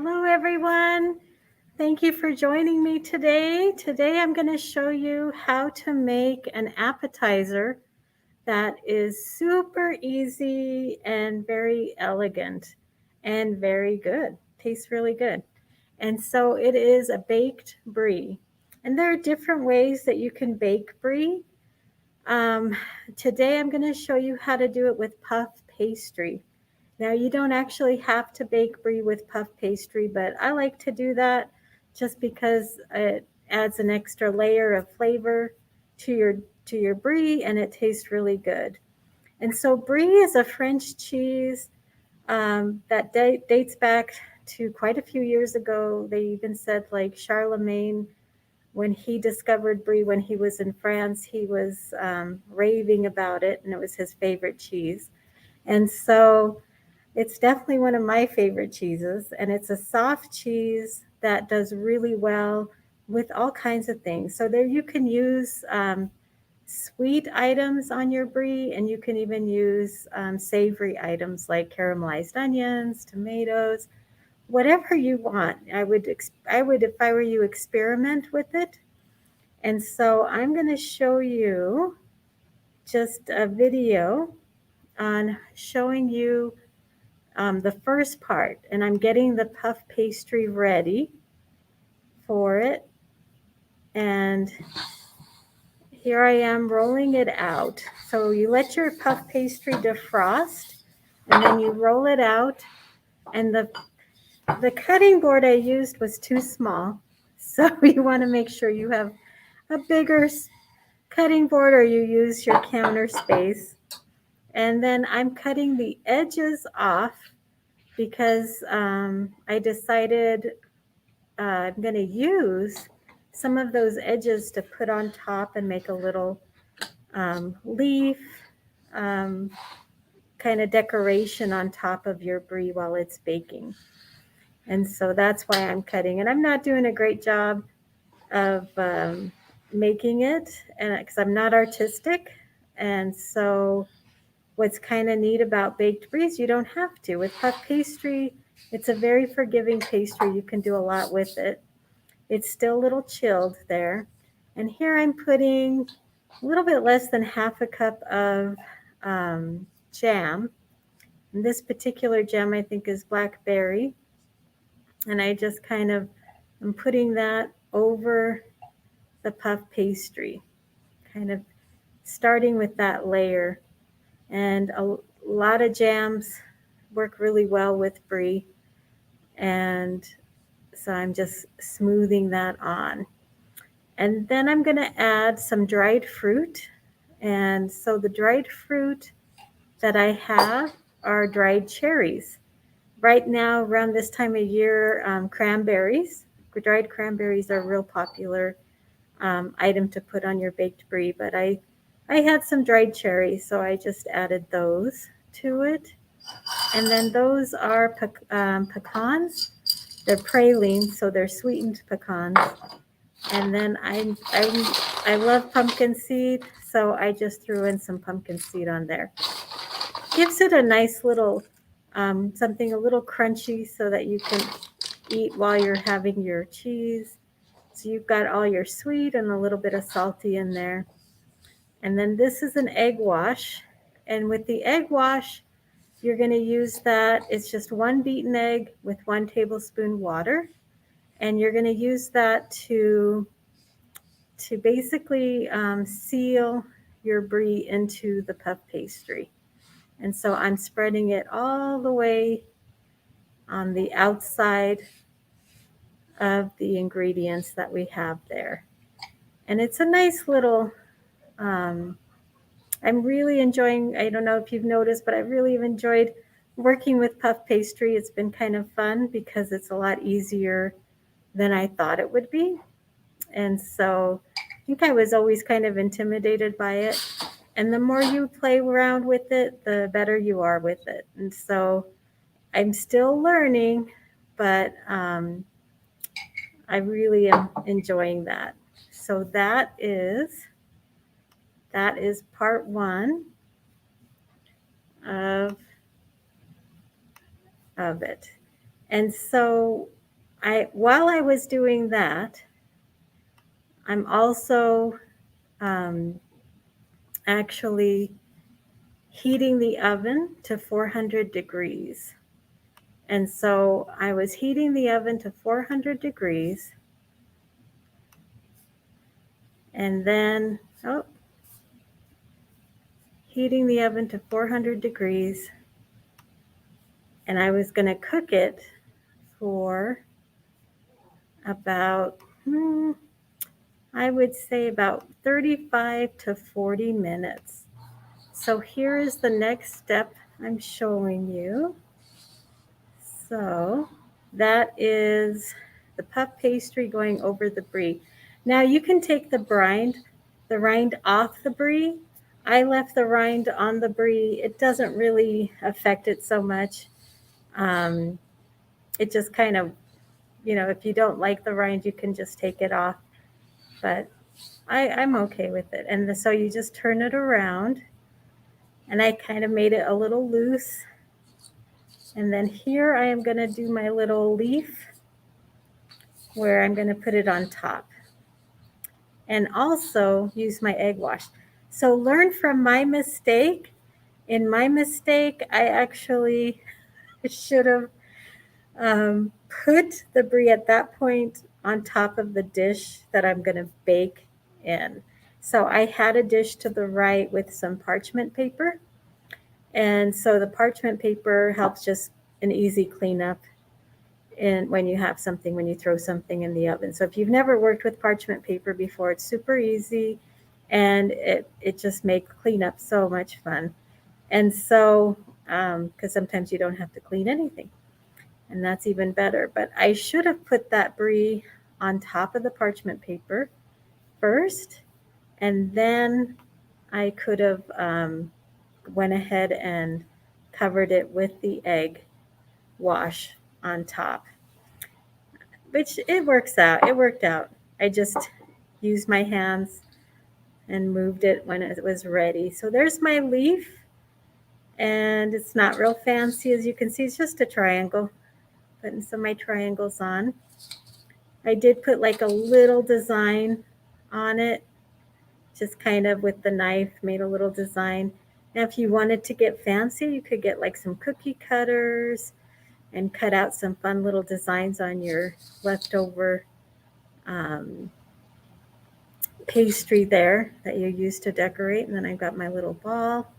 Hello, everyone. Thank you for joining me today. Today, I'm going to show you how to make an appetizer that is super easy and very elegant and very good. Tastes really good. And so it is a baked brie. And there are different ways that you can bake brie. Um, Today, I'm going to show you how to do it with puff pastry. Now, you don't actually have to bake brie with puff pastry, but I like to do that just because it adds an extra layer of flavor to your brie, and it tastes really good. And so brie is a French cheese that dates back to quite a few years ago. They even said like Charlemagne, when he discovered brie when he was in France, he was raving about it, and it was his favorite cheese. And so it's definitely one of my favorite cheeses, and it's a soft cheese that does really well with all kinds of things. So there you can use sweet items on your brie, and you can even use savory items like caramelized onions, tomatoes, whatever you want. I would, if I were you, experiment with it. And so I'm going to show you just a video on showing you the first part, and I'm getting the puff pastry ready for it. And here I am rolling it out. So you let your puff pastry defrost, and then you roll it out. And the cutting board I used was too small, so you want to make sure you have a bigger cutting board, or you use your counter space. And then I'm cutting the edges off because I decided I'm going to use some of those edges to put on top and make a little leaf um, kind of decoration on top of your brie while it's baking. And so that's why I'm cutting. And I'm not doing a great job of making it, and because I'm not artistic. And so what's kind of neat about baked brie is you don't have to. With puff pastry, it's a very forgiving pastry. You can do a lot with it. It's still a little chilled there. And here I'm putting a little bit less than half a cup of um, jam. And this particular jam I think is blackberry. And I just kind of am putting that over the puff pastry, kind of starting with that layer. And a lot of jams work really well with brie. And so I'm just smoothing that on. And then I'm going to add some dried fruit. And so the dried fruit that I have are dried cherries. Right now, around this time of year, cranberries, dried cranberries are a real popular item to put on your baked brie. But I had some dried cherries, so I just added those to it. And then those are pecans. They're pralines, so they're sweetened pecans. And then I love pumpkin seed, so I just threw in some pumpkin seed on there. Gives it a nice little something a little crunchy so that you can eat while you're having your cheese. So you've got all your sweet and a little bit of salty in there. And then this is an egg wash. And with the egg wash, you're going to use that. It's just one beaten egg with 1 tablespoon water. And you're going to use that to basically seal your brie into the puff pastry. And so I'm spreading it all the way on the outside of the ingredients that we have there. And it's a nice little, I'm really enjoying, I don't know if you've noticed, but I really have enjoyed working with puff pastry. It's been kind of fun because it's a lot easier than I thought it would be. And so I think I was always kind of intimidated by it. And the more you play around with it, the better you are with it. And so I'm still learning, but I really am enjoying that. So that is part one of of it. And so while I was doing that, I'm also actually heating the oven to 400 degrees. And so I was heating the oven to 400 degrees, and then, heating the oven to 400 degrees, and I was going to cook it for about, I would say about 35 to 40 minutes. So here is the next step I'm showing you. So that is the puff pastry going over the brie. Now you can take the rind off the brie. I left the rind on the brie. It doesn't really affect it so much. It just kind of, if you don't like the rind, you can just take it off. But I'm okay with it. And so you just turn it around, and I kind of made it a little loose. And then here I am going to do my little leaf where I'm going to put it on top, and also use my egg wash. So learn from my mistake. In my mistake, I actually should have put the brie at that point on top of the dish that I'm going to bake in. So I had a dish to the right with some parchment paper. And so the parchment paper helps just an easy cleanup when you throw something in the oven. So if you've never worked with parchment paper before, it's super easy, and it just makes cleanup so much fun. And so, because sometimes you don't have to clean anything, and that's even better. But I should have put that brie on top of the parchment paper first, and then I could have went ahead and covered it with the egg wash on top, which it works out. It worked out. I just used my hands and moved it when it was ready. So there's my leaf, and it's not real fancy, as you can see. It's just a triangle. Putting some of my triangles on. I did put like a little design on it, just kind of with the knife, made a little design. Now, if you wanted to get fancy, you could get like some cookie cutters and cut out some fun little designs on your leftover pastry there that you use to decorate. And then I've got my little ball.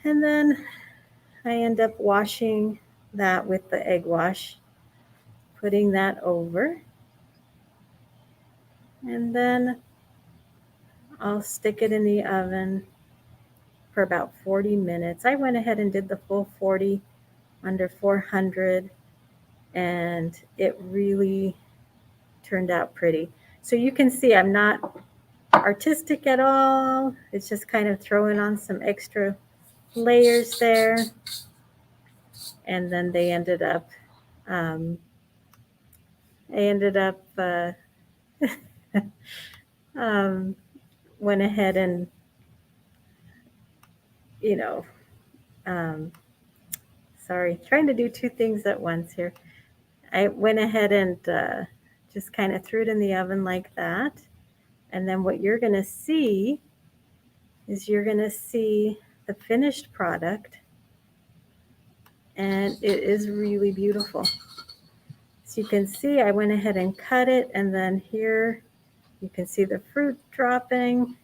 And then I end up washing that with the egg wash, putting that over. And then I'll stick it in the oven for about 40 minutes. I went ahead and did the full 40 under 400, and it really turned out pretty. So you can see I'm not artistic at all. It's just kind of throwing on some extra layers there. And then they ended up, went ahead and, you know, sorry, trying to do two things at once here. I went ahead and just kind of threw it in the oven like that. And then what you're going to see is you're going to see the finished product, and it is really beautiful. So you can see I went ahead and cut it, and then here you can see the fruit dropping,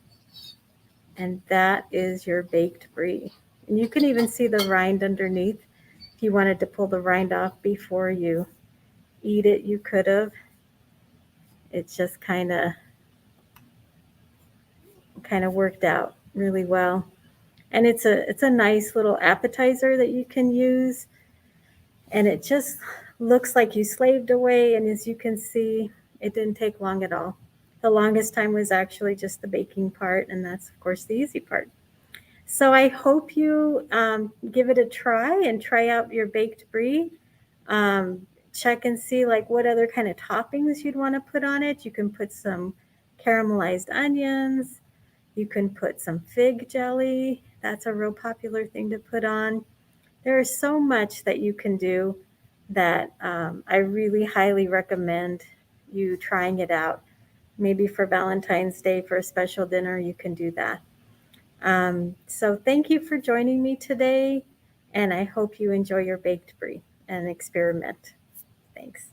and that is your baked brie. And you can even see the rind underneath. If you wanted to pull the rind off before you eat it, you could have. It's just kind of worked out really well. And it's a nice little appetizer that you can use. And it just looks like you slaved away. And as you can see, it didn't take long at all. The longest time was actually just the baking part. And that's, of course, the easy part. So I hope you give it a try and try out your baked brie. Check and see like what other kind of toppings you'd want to put on it. You can put some caramelized onions. You can put some fig jelly. That's a real popular thing to put on. There is so much that you can do that I really highly recommend you trying it out. Maybe for Valentine's Day for a special dinner, you can do that. So thank you for joining me today, and I hope you enjoy your baked brie and experiment. Thanks.